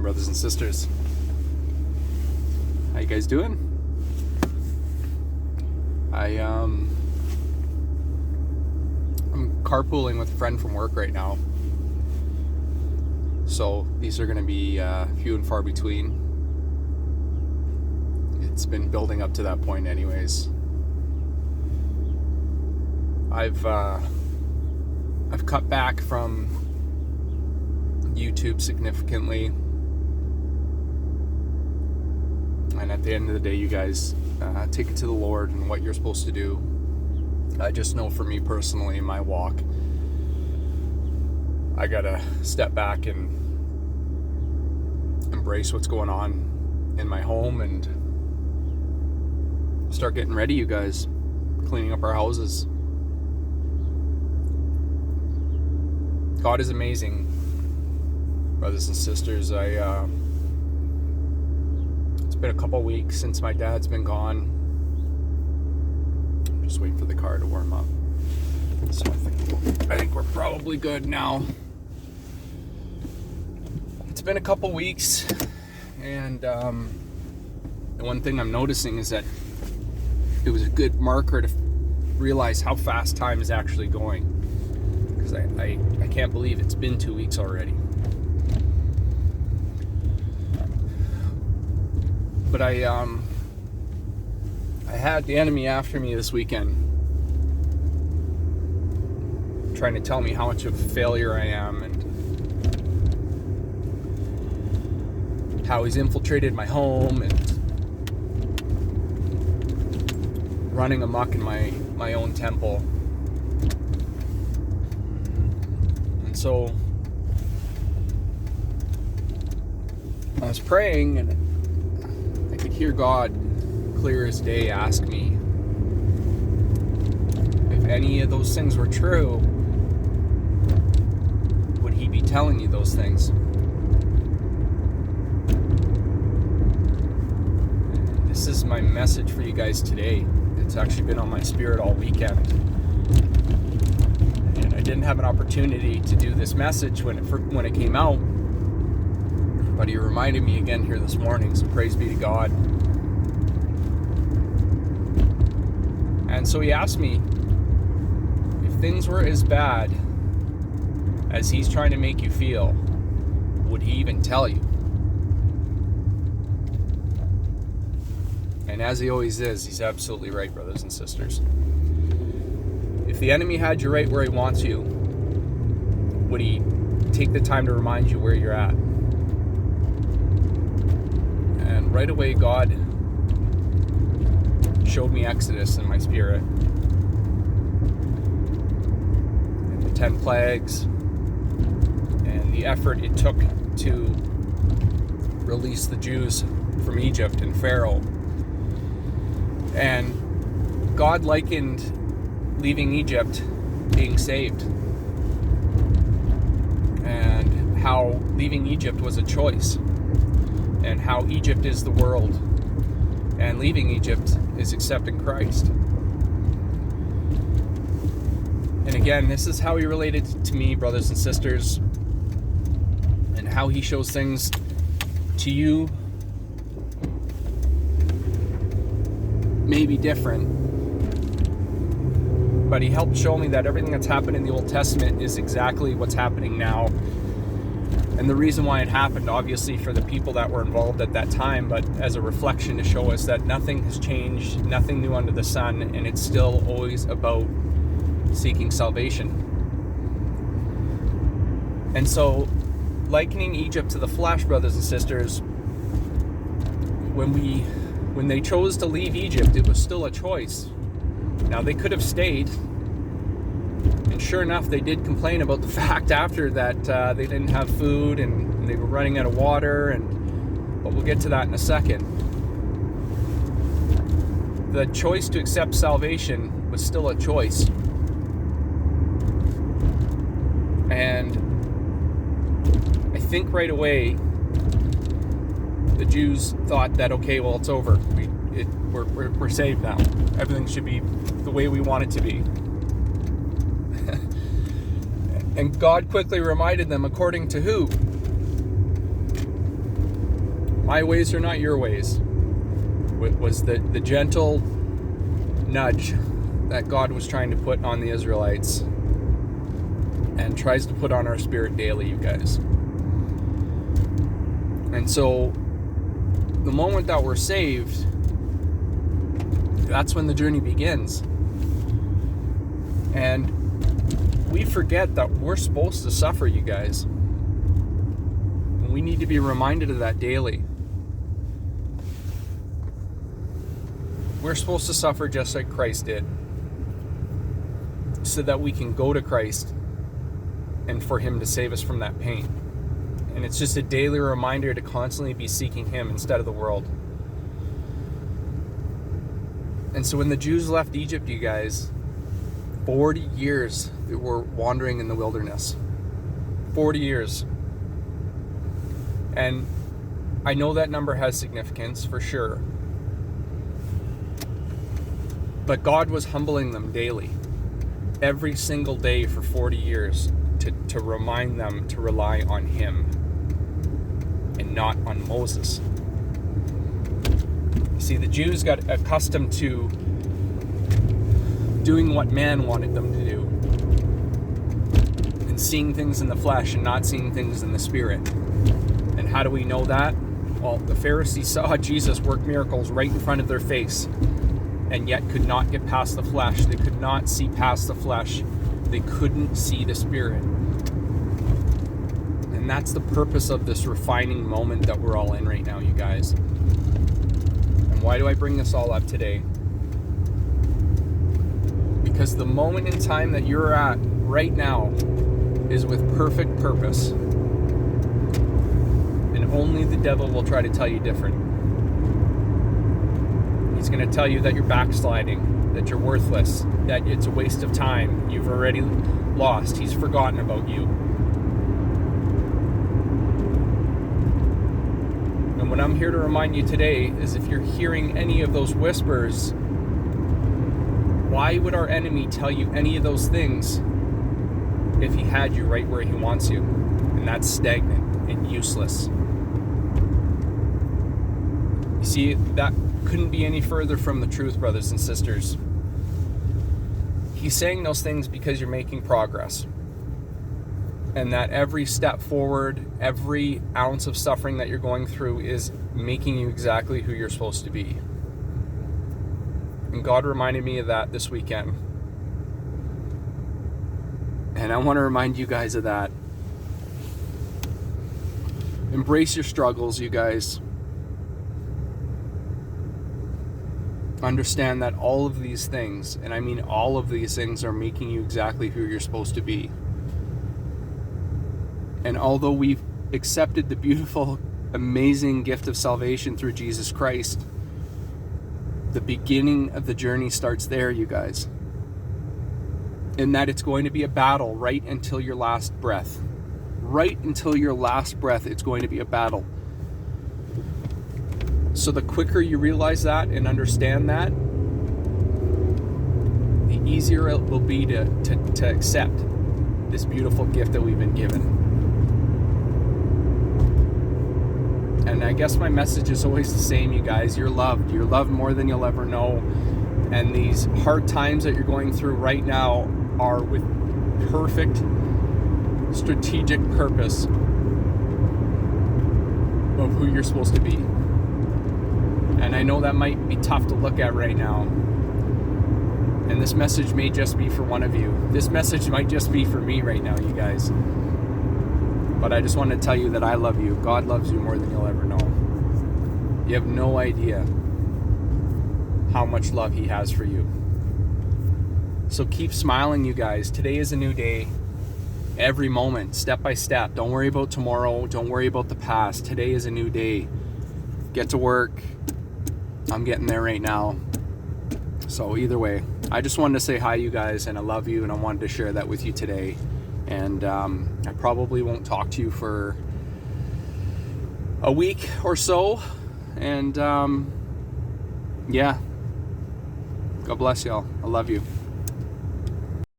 brothers and sisters. How you guys doing? I'm carpooling with a friend from work right now, so these are going to be few and far between. It's been building up to that point anyways. I've cut back from YouTube significantly, and at the end of the day, you guys take it to the Lord and what you're supposed to do. I just know for me personally, in my walk, I gotta step back and embrace what's going on in my home and start getting ready, you guys, cleaning up our houses. God is amazing, brothers and sisters. It's been a couple weeks since my dad's been gone. I'm just waiting for the car to warm up. So I think we're probably good now. It's been a couple weeks, and the one thing I'm noticing is that it was a good marker to realize how fast time is actually going. Because I can't believe it's been 2 weeks already. But I had the enemy after me this weekend, trying to tell me how much of a failure I am and how he's infiltrated my home and running amok in my own temple. And so I was praying, and I could hear God clear as day ask me if any of those things were true, would he be telling you those things? This is my message for you guys today. It's actually been on my spirit all weekend, and I didn't have an opportunity to do this message when it came out, but he reminded me again here this morning, so praise be to God. And so he asked me, if things were as bad as he's trying to make you feel, would he even tell you? And as he always is, he's absolutely right, brothers and sisters. If the enemy had you right where he wants you, would he take the time to remind you where you're at? And right away, God showed me Exodus in my spirit. And the 10 plagues, and the effort it took to release the Jews from Egypt and Pharaoh. And God likened leaving Egypt being saved, and how leaving Egypt was a choice, and how Egypt is the world, and leaving Egypt is accepting Christ. And again, this is how he related to me, brothers and sisters, and how he shows things to you may be different, but he helped show me that everything that's happened in the Old Testament is exactly what's happening now. And the reason why it happened, obviously, for the people that were involved at that time, but as a reflection to show us that nothing has changed, nothing new under the sun, and it's still always about seeking salvation. And so, likening Egypt to the flesh, brothers and sisters, when they chose to leave Egypt, it was still a choice. Now, they could have stayed, and sure enough, they did complain about the fact after that they didn't have food and they were running out of water, but we'll get to that in a second. The choice to accept salvation was still a choice. And I think right away, the Jews thought that, okay, well, it's over. We're saved now. Everything should be the way we want it to be. And God quickly reminded them, according to who? My ways are not your ways. Was the gentle nudge that God was trying to put on the Israelites and tries to put on our spirit daily, you guys. And so the moment that we're saved, that's when the journey begins. And we forget that we're supposed to suffer, you guys. And we need to be reminded of that daily. We're supposed to suffer just like Christ did, so that we can go to Christ and for him to save us from that pain. And it's just a daily reminder to constantly be seeking him instead of the world. And so when the Jews left Egypt, you guys, 40 years they were wandering in the wilderness. 40 years. And I know that number has significance for sure. But God was humbling them daily, every single day for 40 years, to remind them to rely on him and not on Moses. You see, the Jews got accustomed to doing what man wanted them to do, and seeing things in the flesh and not seeing things in the spirit. And how do we know that? Well, the Pharisees saw Jesus work miracles right in front of their face, and yet could not get past the flesh. They could not see past the flesh. They couldn't see the spirit. And that's the purpose of this refining moment that we're all in right now, you guys. And why do I bring this all up today? Because the moment in time that you're at right now is with perfect purpose. And only the devil will try to tell you different. He's going to tell you that you're backsliding, that you're worthless, that it's a waste of time, you've already lost, he's forgotten about you. And what I'm here to remind you today is, if you're hearing any of those whispers, why would our enemy tell you any of those things if he had you right where he wants you? And that's stagnant and useless. You see, that couldn't be any further from the truth, brothers and sisters. He's saying those things because you're making progress, and that every step forward, every ounce of suffering that you're going through is making you exactly who you're supposed to be. And God reminded me of that this weekend, and I want to remind you guys of that. Embrace your struggles, you guys. Understand that all of these things, and I mean all of these things, are making you exactly who you're supposed to be. And although we've accepted the beautiful, amazing gift of salvation through Jesus Christ, the beginning of the journey starts there, you guys. In that it's going to be a battle right until your last breath. Right until your last breath, it's going to be a battle. So the quicker you realize that and understand that, the easier it will be to accept this beautiful gift that we've been given. And I guess my message is always the same, you guys. You're loved. You're loved more than you'll ever know. And these hard times that you're going through right now are with perfect strategic purpose of who you're supposed to be. And I know that might be tough to look at right now. And this message may just be for one of you. This message might just be for me right now, you guys. But I just want to tell you that I love you. God loves you more than you'll ever know. You have no idea how much love he has for you. So keep smiling, you guys. Today is a new day. Every moment, step by step. Don't worry about tomorrow. Don't worry about the past. Today is a new day. Get to work. I'm getting there right now. So either way, I just wanted to say hi, you guys, and I love you, and I wanted to share that with you today. And I probably won't talk to you for a week or so. And yeah, God bless y'all. I love you.